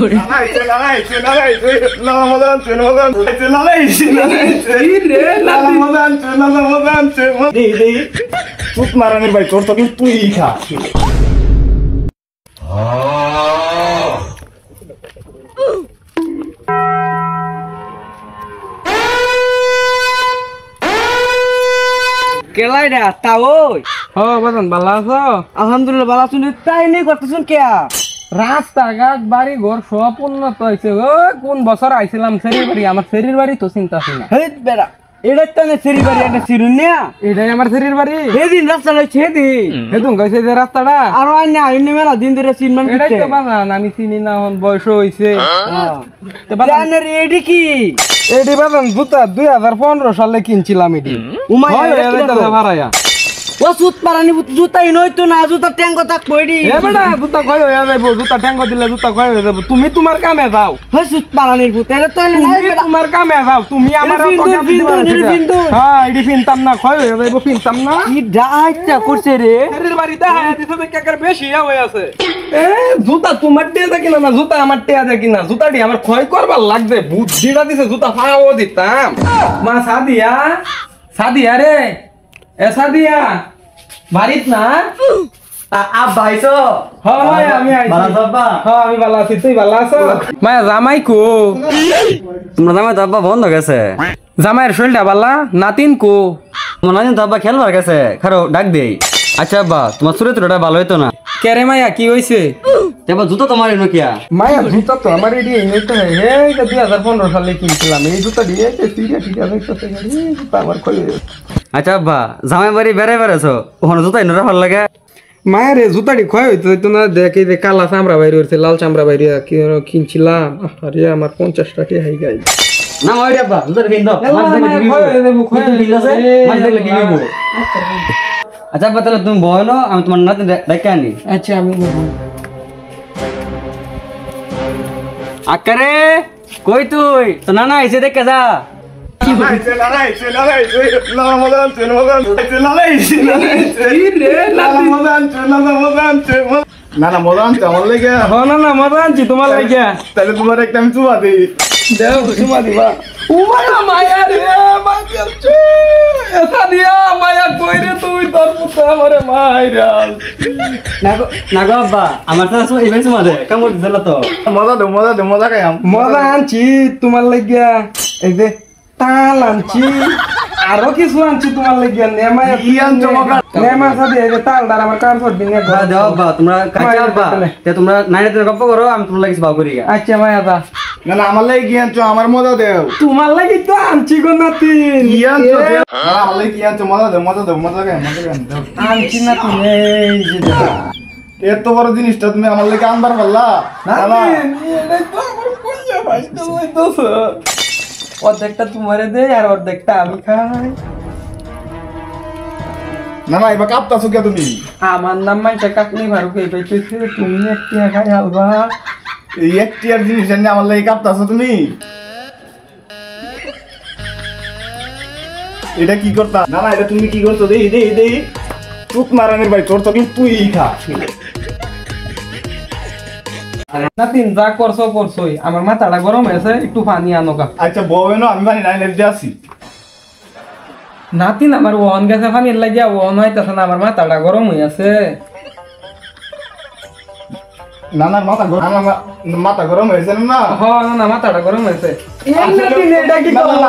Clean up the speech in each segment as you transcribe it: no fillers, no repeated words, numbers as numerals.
করে মারানের ভাই তোর তো তুই খা কেলাই রে তাও ও বাজান ভালো আছো? আলহামদুলিল্লাহ ভালো আছি তাই নেই করতেছুন কে রাস্তাঘাট বাড়ি ঘর সব উন্নত হয়েছে। ও কোন বছর আইছিলাম সেরির বাড়ি, আমার সেরির বাড়ি তো চিন্তা আছে না। হেই বেড়া এটা তো না সেরি বাড়ি একটা সিরুন না এটাই আমার সেরির বাড়ি। সেদিন রাস্তা লইছে সেদিন হেতুন কইছে যে রাস্তাটা আর আই না ইনি মেলা দিন ধরে চিনমান এটাই তো বাজান আমি চিনি না, এখন বয়স হইছে। তো বাজান জানেন এডি কি এডি বাজান জুতা 2015 সালে কিনছিলাম এডি। উমাই ভাড়ায়া ও সুত পারানি জুতাই নই তো না জুতা ট্যাঙ্ক তাক পড়ি এ বেটা জুতা কই হয়ে যাবো, জুতা ঠ্যাঙ্গ দিলে জুতা কই হয়ে যাবো। তুমি তোমার কামে যাও, হয় সুত পারানির ভূত এটা তো তুমি তোমার কামে যাও। তুমি আমার হ্যাঁ এডি ফিনতাম না, কই হয়ে যাবো ফিনতাম না। কি ডাইটা করছে রে সেরির বাড়ি দেখা দিতে তো কেকার বেশি হয়ে আছে। এ জুতা তোমার টিয়া দেখি না, জুতা আমার টিয়া দেখি না, জুতাটি আমার ক্ষয় করবার লাগবে। বুদ্ধিটা দিছে জুতা ফাড়াও দিতাম। মা সাদিয়া, সাদিয়া রে, এ সাদিয়া বাড়িত না? আব্বা আইছো হয় আমি আইছি। ভালো আছো আব্বা? হ্যাঁ আমি ভালো আছি, তুই ভালো আছো? মায়া জামাই কো? তোমরা জামাই তো আব্বা বন্ধ গেছে। জামাইয়ের শরীরটা ভালো? নাতিন কো? মনে হয় তো আব্বা খেলবার গেছে, খারো ডাক দেই। আচ্ছা আব্বা তোমার চরিত্রটা ভালো হইতো না। কে রে মায়া কি হইছে? এবার জুতো তোমার এনো কিয়া মায়া জুতা তো আমার এডি এই তো এই 2015 সালে কিনছিলাম এই জুতা দিয়ে সিরিয়া ঠিক আছে জুতা আমার কই। আচ্ছা আব্বা জামাই বাড়ি বেড়ে বেড়েছো ওখানে জুতো এনে ভালো লাগে। মায়ের জুতাটি ক্ষয় হইতো না, দেখে যে কালা চামড়া বাইরে হচ্ছে, লাল চামড়া বাইরে কিনছিলাম। আরে আমার 50 টাকা হাই গাই না ওই আব্বা জুতো কিন দাও আচ্ছা আব্বা তাহলে তুমি বলো আমি তোমার নাতি ডেকে আনি। আচ্ছা আমি আকারে কই তুই তো না না এসে দেখে যা না না মজা আনছে আমার লেগে না না মজা আনছি তোমার লাগিয়া। তাহলে তোমার একটা আমি চুমা দিই দেও সুমা দিবা। উমায়া মায়া রে মাগেলছে এসা দিয়া মায়া কই রে তুই তোর পুত্র আমারে মাইরাল না গো আব্বা আমার তো ইভেন্ট চুমা দে কেমন দিছিল তো মজা খাই মজা আনছি তোমার লাগিয়া। এই যে তাল আনছি আরো কিছু আনছি তোমার লাগিয়া। নেমায়া কি আনছো মগা? নেমা সাথে এই যে তাল দার আমার কার ফট দিনে দেও আব্বা তোমরা কাছে আব্বা তোমরা নাইনের গল্প করো আমি তোমার লাগে বাউ করি। আচ্ছা মায়া দা না না আমার লাগে কি আনছো আমার মজা দেও তোমার লাগি তো আনছি গো নাতিন। কি আনছো আমার লাগে কি আনছো মজা দেও মজা খাই আনছি না তুমি এই যে এত বড় জিনিসটা তুমি আমার লাগে আনবার পারলা না অর্ধেকটা তোমারে দে আর অর্ধেকটা আমি খাই। না না এবার কাঁপতাছো কে তুমি আমার নাম মাইটা কাকনি ভারু কে পাইতেছে, তুমি একটা খাই হালবা। এই একটি আর জিনিস নিয়ে আমার লাগে কাঁপতাছো তুমি এটা কি করতা? না না এটা তুমি কি করছো? দেই চুপ মারানের ভাই তোর তো তুই খা নাতিন যা করছোই, আমার মাথাটা গরম হয়েছে, একটু পানি আনো গা। আচ্ছা বউে না আমি পানি নাই দিতে আসি। নাতিন আমার ওয়ান গেছে পানির লাগিয়া ওয়ান হইতেছে না, আমার মাথাটা গরম হয়ে আছে। নানার মাথা গরম হয়েছে না? না মাথাটা গরম হয়েছে।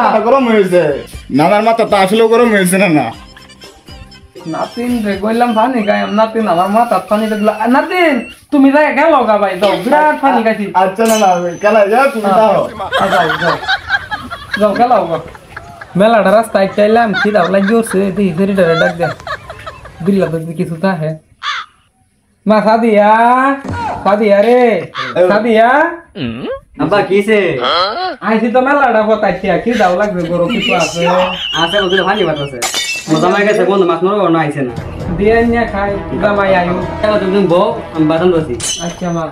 মাথা গরম হয়েছে নানার মাথা তো আসলেও গরম হয়েছে না? নাতিন রে কইলাম পানি খাই, নাতিন আমার মাথা পানি দেখলা। নাতিন তুমি যাই গেল গা ভাই, যাও বিরাট পানি খাইছি। আচ্ছা না না খেলা যা তুমি যাও যাও গেলাও গা। মেলাটা রাস্তা একটা এলাম, খিদাও লাগি উঠছে, দেখি শরীরটা ডাক দে বিল্লা তো কিছু থাকে। মা সাদিয়া রে সাদিয়া আব্বা কিছে আইছি তো মেলাটা কথাইছি, খিদাও লাগবে গরু কিছু আছে আছে বলতে ভানি বাত আছে মজা মাই গেছে কোন মাছ মরো না আইছে না দিয়ে নিয়ে খাই জামাই আয়ু। তুমি বউ আমি বাসন ধরছি। আচ্ছা মা